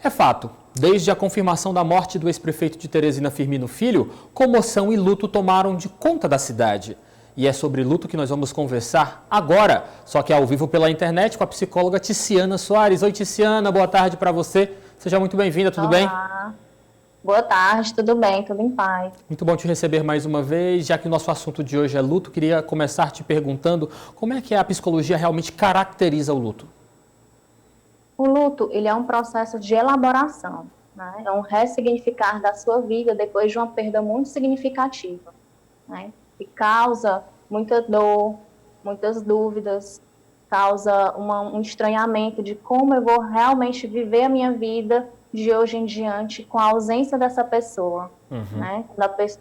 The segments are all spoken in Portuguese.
É fato, desde a confirmação da morte do ex-prefeito de Teresina, Firmino Filho, comoção e luto tomaram de conta da cidade. E é sobre luto que nós vamos conversar agora, só que ao vivo pela internet com a psicóloga Ticiana Soares. Oi, Ticiana, boa tarde para você. Seja muito bem-vinda, tudo bem? Olá, boa tarde, tudo bem? Tudo em paz. Muito bom te receber mais uma vez. Já que o nosso assunto de hoje é luto, queria começar te perguntando como é que a psicologia realmente caracteriza o luto. O luto, ele é um processo de elaboração, né? É um ressignificar da sua vida depois de uma perda muito significativa, né? E causa muita dor, muitas dúvidas, causa um estranhamento de como eu vou realmente viver a minha vida de hoje em diante com a ausência dessa pessoa, né?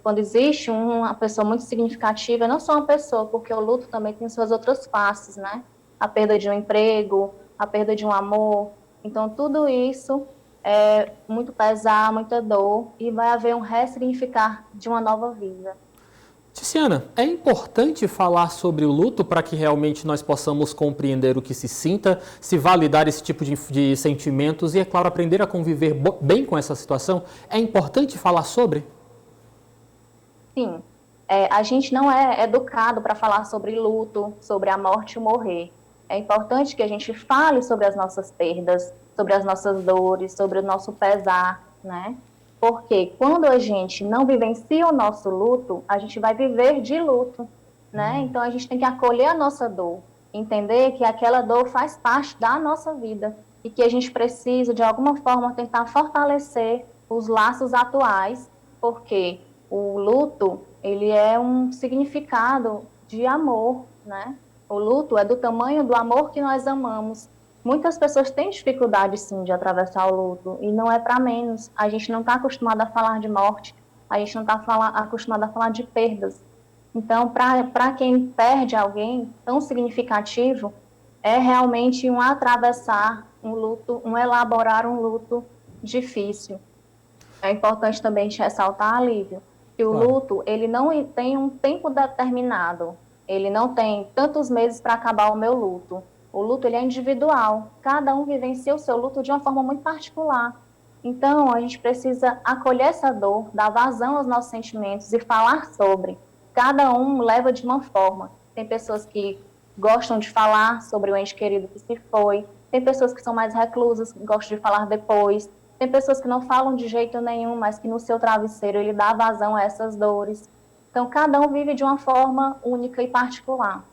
Quando existe uma pessoa muito significativa, não só uma pessoa, porque o luto também tem suas outras faces, né? A perda de um emprego, a perda de um amor. Então, tudo isso é muito pesar, muita dor, e vai haver um ressignificar de uma nova vida. Ticiana, é importante falar sobre o luto para que realmente nós possamos compreender o que se sinta, se validar esse tipo de sentimentos e, é claro, aprender a conviver bem com essa situação? É importante falar sobre? Sim, a gente não é educado para falar sobre luto, sobre a morte e o morrer. É importante que a gente fale sobre as nossas perdas, sobre as nossas dores, sobre o nosso pesar, né? Porque quando a gente não vivencia o nosso luto, a gente vai viver de luto, né? Então a gente tem que acolher a nossa dor, entender que aquela dor faz parte da nossa vida e que a gente precisa, de alguma forma, tentar fortalecer os laços atuais, porque o luto, ele é um significado de amor, né? O luto é do tamanho do amor que nós amamos. Muitas pessoas têm dificuldade, sim, de atravessar o luto, e não é para menos. A gente não está acostumado a falar de morte, a gente não está acostumado a falar de perdas. Então, para quem perde alguém tão significativo, é realmente um atravessar um luto, um elaborar um luto difícil. É importante também te ressaltar, Lívia, que o Claro. luto, ele não tem um tempo determinado. Ele não tem tantos meses para acabar o meu luto. O luto, ele é individual. Cada um vivencia o seu luto de uma forma muito particular. Então, a gente precisa acolher essa dor, dar vazão aos nossos sentimentos e falar sobre. Cada um leva de uma forma. Tem pessoas que gostam de falar sobre o ente querido que se foi. Tem pessoas que são mais reclusas, que gostam de falar depois. Tem pessoas que não falam de jeito nenhum, mas que no seu travesseiro ele dá vazão a essas dores. Então, cada um vive de uma forma única e particular.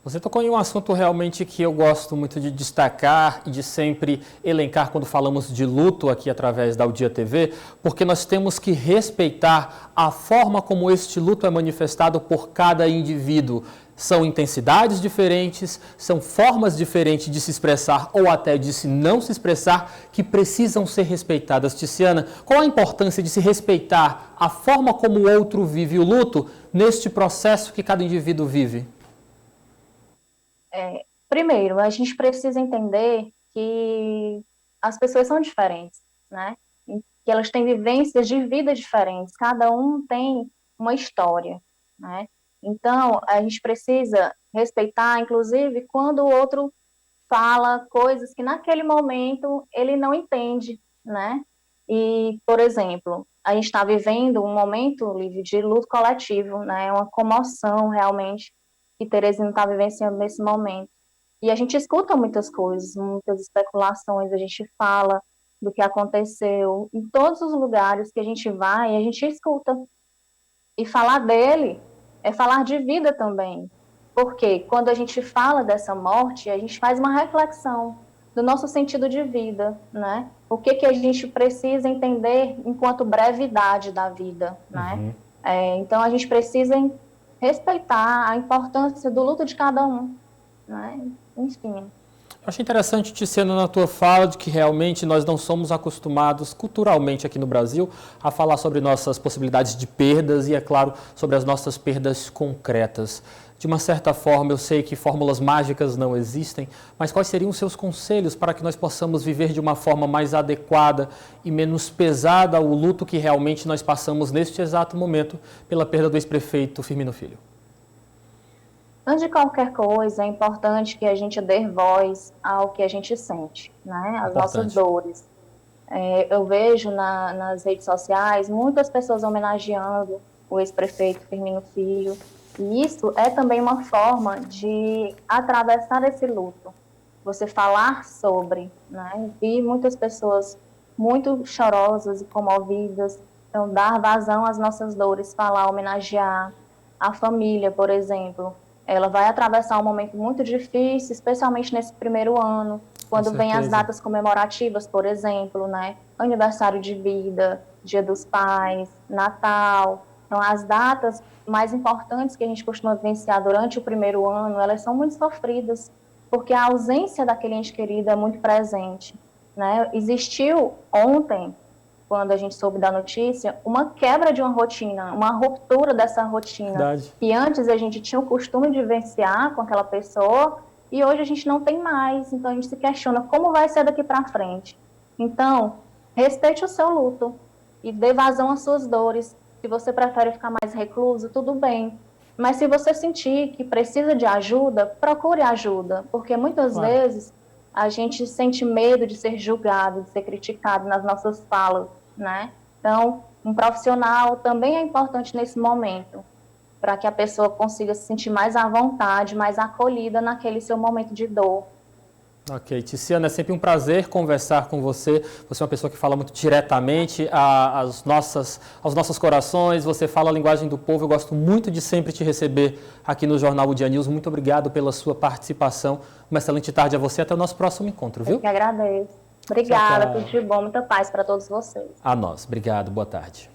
Você tocou em um assunto realmente que eu gosto muito de destacar e de sempre elencar quando falamos de luto aqui através da Aldia TV, porque nós temos que respeitar a forma como este luto é manifestado por cada indivíduo. São intensidades diferentes, são formas diferentes de se expressar ou até de se não se expressar que precisam ser respeitadas. Ticiana, qual a importância de se respeitar a forma como o outro vive o luto neste processo que cada indivíduo vive? Primeiro, a gente precisa entender que as pessoas são diferentes, né? E que elas têm vivências de vida diferentes, cada um tem uma história, né? Então, a gente precisa respeitar, inclusive, quando o outro fala coisas que naquele momento ele não entende, né? E, por exemplo, a gente está vivendo um momento, Lívia, de luto coletivo, né? Uma comoção realmente que Teresina está vivenciando nesse momento. E a gente escuta muitas coisas, muitas especulações, a gente fala do que aconteceu em todos os lugares que a gente vai, a gente escuta. E falar dele é falar de vida também. Porque quando a gente fala dessa morte, a gente faz uma reflexão do nosso sentido de vida, né? O que a gente precisa entender enquanto brevidade da vida, né? Então a gente precisa respeitar a importância do luto de cada um, né? Enfim. Eu achei interessante, Tiziano, na tua fala de que realmente nós não somos acostumados culturalmente aqui no Brasil a falar sobre nossas possibilidades de perdas e, é claro, sobre as nossas perdas concretas. De uma certa forma, eu sei que fórmulas mágicas não existem, mas quais seriam os seus conselhos para que nós possamos viver de uma forma mais adequada e menos pesada o luto que realmente nós passamos neste exato momento pela perda do ex-prefeito Firmino Filho? Antes de qualquer coisa, é importante que a gente dê voz ao que a gente sente, né? As nossas Importante. dores. Eu vejo nas redes sociais muitas pessoas homenageando o ex-prefeito Firmino Filho, e isso é também uma forma de atravessar esse luto, você falar sobre, né? Vi muitas pessoas muito chorosas e comovidas, então dar vazão às nossas dores, falar, homenagear a família, por exemplo. Ela vai atravessar um momento muito difícil, especialmente nesse primeiro ano, quando vem as datas comemorativas, por exemplo, né? Aniversário de vida, Dia dos Pais, Natal. Então, as datas mais importantes que a gente costuma vivenciar durante o primeiro ano, elas são muito sofridas, porque a ausência daquele ente querido é muito presente, né? Existiu ontem, quando a gente soube da notícia, uma quebra de uma rotina, uma ruptura dessa rotina. Verdade. Que antes a gente tinha o costume de vivenciar com aquela pessoa e hoje a gente não tem mais. Então a gente se questiona como vai ser daqui para frente. Então, respeite o seu luto e dê vazão às suas dores. Se você prefere ficar mais recluso, tudo bem. Mas se você sentir que precisa de ajuda, procure ajuda, porque muitas vezes a gente sente medo de ser julgado, de ser criticado nas nossas falas, né? Então, um profissional também é importante nesse momento, para que a pessoa consiga se sentir mais à vontade, mais acolhida naquele seu momento de dor. Ok, Ticiana, é sempre um prazer conversar com você. Você é uma pessoa que fala muito diretamente aos nossos corações, você fala a linguagem do povo. Eu gosto muito de sempre te receber aqui no Jornal O Dia News. Muito obrigado pela sua participação. Uma excelente tarde a você. Até o nosso próximo encontro, viu? Eu que agradeço. Obrigada, tchau. tudo de bom, muita paz para todos vocês. A nós. Obrigado, boa tarde.